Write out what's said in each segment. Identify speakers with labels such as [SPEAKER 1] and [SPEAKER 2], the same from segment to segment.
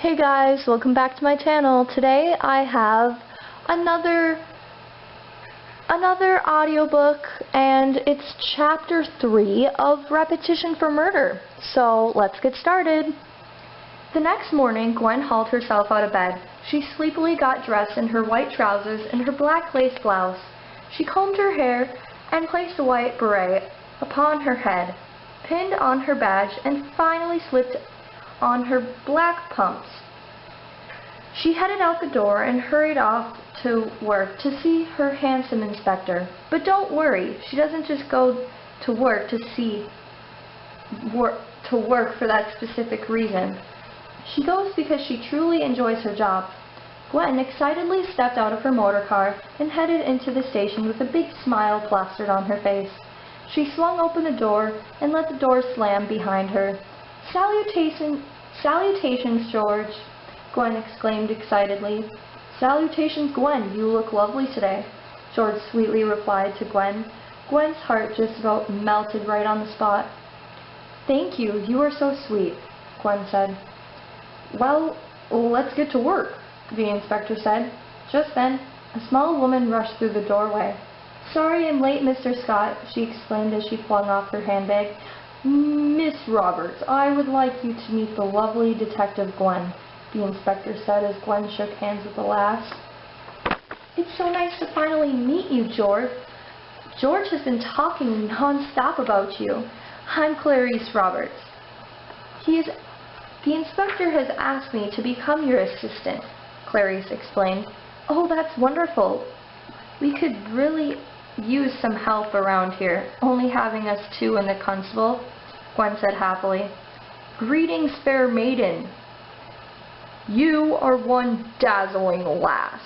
[SPEAKER 1] Hey guys, welcome back to my channel. Today I have another audiobook, and it's chapter 3 of Repetition for Murder. So let's get started. The next morning, Gwen hauled herself out of bed. She sleepily got dressed in her white trousers and her black lace blouse. She combed her hair and placed a white beret upon her head, pinned on her badge, and finally slipped on her black pumps. She headed out the door and hurried off to work to see her handsome inspector. But don't worry, she doesn't just go to work for that specific reason. She goes because she truly enjoys her job. Gwen excitedly stepped out of her motor car and headed into the station with a big smile plastered on her face. She swung open the door and let the door slam behind her. Salutations, George," Gwen exclaimed excitedly. "Salutations, Gwen. You look lovely today," George sweetly replied to Gwen. Gwen's heart just about melted right on the spot. "Thank you. You are so sweet," Gwen said. "Well, let's get to work," the inspector said. Just then, a small woman rushed through the doorway. "Sorry I'm late, Mr. Scott," she exclaimed as she flung off her handbag. "Miss Roberts, I would like you to meet the lovely Detective Gwen," the inspector said as Gwen shook hands with the lass. "It's so nice to finally meet you, George. George has been talking non-stop about you. I'm Clarice Roberts. The inspector has asked me to become your assistant," Clarice explained. "Oh, that's wonderful. We could really use some help around here, only having us two and the constable," Gwen said happily. "Greetings, fair maiden. You are one dazzling lass,"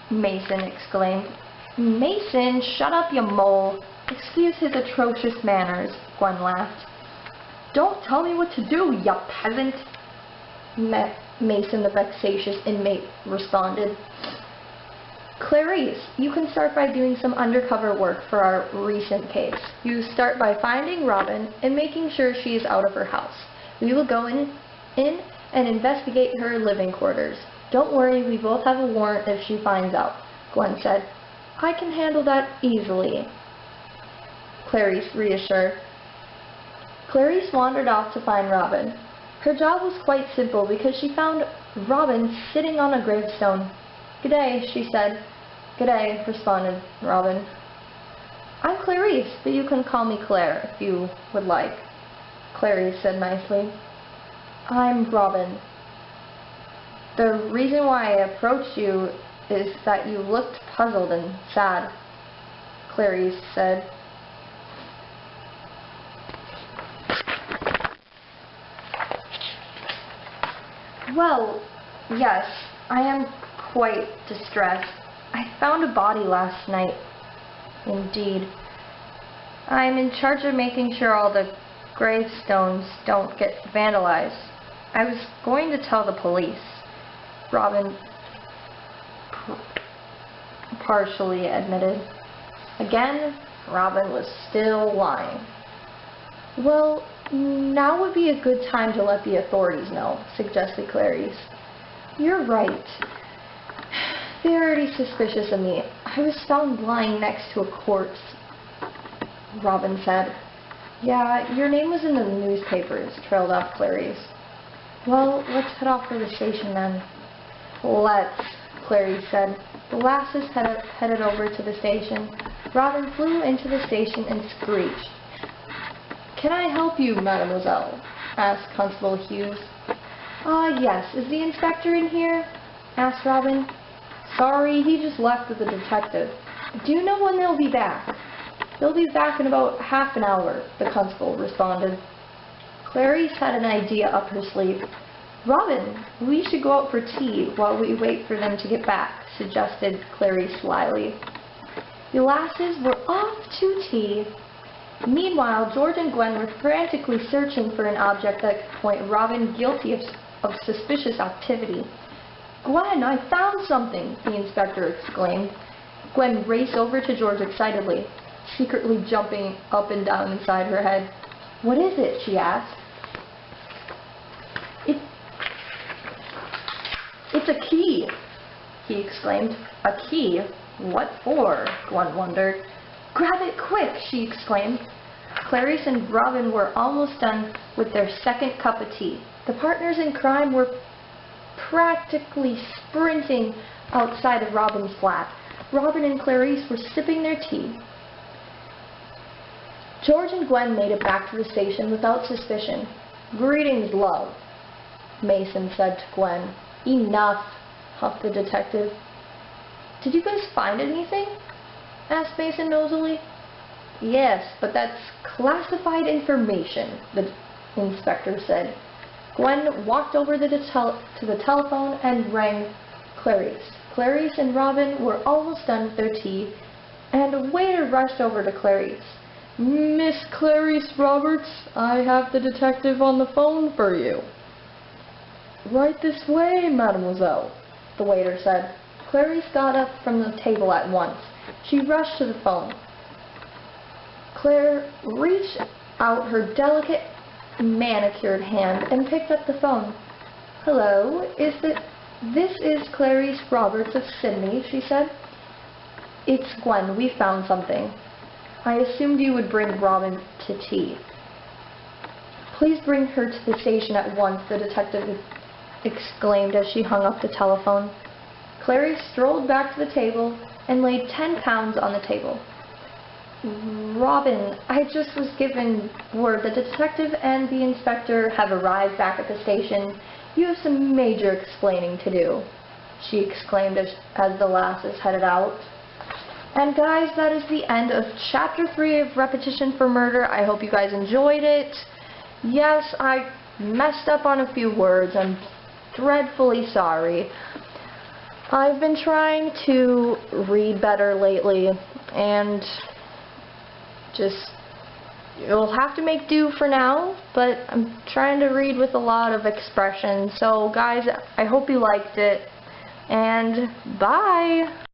[SPEAKER 1] Mason exclaimed. "Mason, shut up, you mole. Excuse his atrocious manners," Gwen laughed. "Don't tell me what to do, you peasant," Mason the vexatious inmate responded. "Clarice, you can start by doing some undercover work for our recent case. You start by finding Robin and making sure she is out of her house. We will go in and investigate her living quarters. Don't worry, we both have a warrant if she finds out," Gwen said. "I can handle that easily," Clarice reassured. Clarice wandered off to find Robin. Her job was quite simple because she found Robin sitting on a gravestone. "G'day," she said. "G'day," responded Robin. "I'm Clarice, but you can call me Claire if you would like," Clarice said nicely. "I'm Robin. The reason why I approached you is that you looked puzzled and sad," Clarice said. "Well, yes, I am quite distressed. I found a body last night." "Indeed. I'm in charge of making sure all the gravestones don't get vandalized. I was going to tell the police," Robin partially admitted. Again, Robin was still lying. "Well, now would be a good time to let the authorities know," suggested Clarice. "You're right. They're already suspicious of me. I was found lying next to a corpse," Robin said. "Yeah, your name was in the newspapers," trailed off Clarice. "Well, let's head off for the station then." "Let's," Clarice said. The lasses headed over to the station. Robin flew into the station and screeched. "Can I help you, mademoiselle?" asked Constable Hughes. Yes. Is the inspector in here?" asked Robin. "Sorry, he just left with the detective. Do you know when they'll be back?" "They'll be back in about half an hour," the constable responded. Clarice had an idea up her sleeve. "Robin, we should go out for tea while we wait for them to get back," suggested Clarice slyly. The lasses were off to tea. Meanwhile, George and Gwen were frantically searching for an object that could point Robin guilty of suspicious activity. "Gwen, I found something!" the inspector exclaimed. Gwen raced over to George excitedly, secretly jumping up and down inside her head. "What is it?" she asked. It's a key, he exclaimed. A key? What for? Gwen wondered. Grab it quick, she exclaimed. Clarice and Robin were almost done with their second cup of tea. The partners in crime were practically sprinting outside of Robin's flat. Robin and Clarice were sipping their tea. George and Gwen made it back to the station without suspicion. Greetings, love, Mason said to Gwen. Enough, huffed the detective. Did you guys find anything? Asked Mason nosily. Yes, but that's classified information, the inspector said. Gwen walked over to the telephone and rang Clarice. Clarice and Robin were almost done with their tea, and a waiter rushed over to Clarice. Miss Clarice Roberts, I have the detective on the phone for you. Right this way, mademoiselle, the waiter said. Clarice got up from the table at once. She rushed to the phone. Claire reached out her delicate, manicured hand and picked up the phone. Hello, this is Clarice Roberts of Sydney, she said. It's Gwen, we found something. I assumed you would bring Robin to tea. Please bring her to the station at once, the detective exclaimed as she hung up the telephone. Clarice strolled back to the table and laid 10 pounds on the table. Robin, I just was given word the detective and the inspector have arrived back at the station. You have some major explaining to do, she exclaimed as the lasses headed out. And guys, that is the end of Chapter 3 of Repetition for Murder. I hope you guys enjoyed it. Yes, I messed up on a few words. I'm dreadfully sorry. I've been trying to read better lately, and just, you'll have to make do for now, but I'm trying to read with a lot of expression. So guys, I hope you liked it, and bye!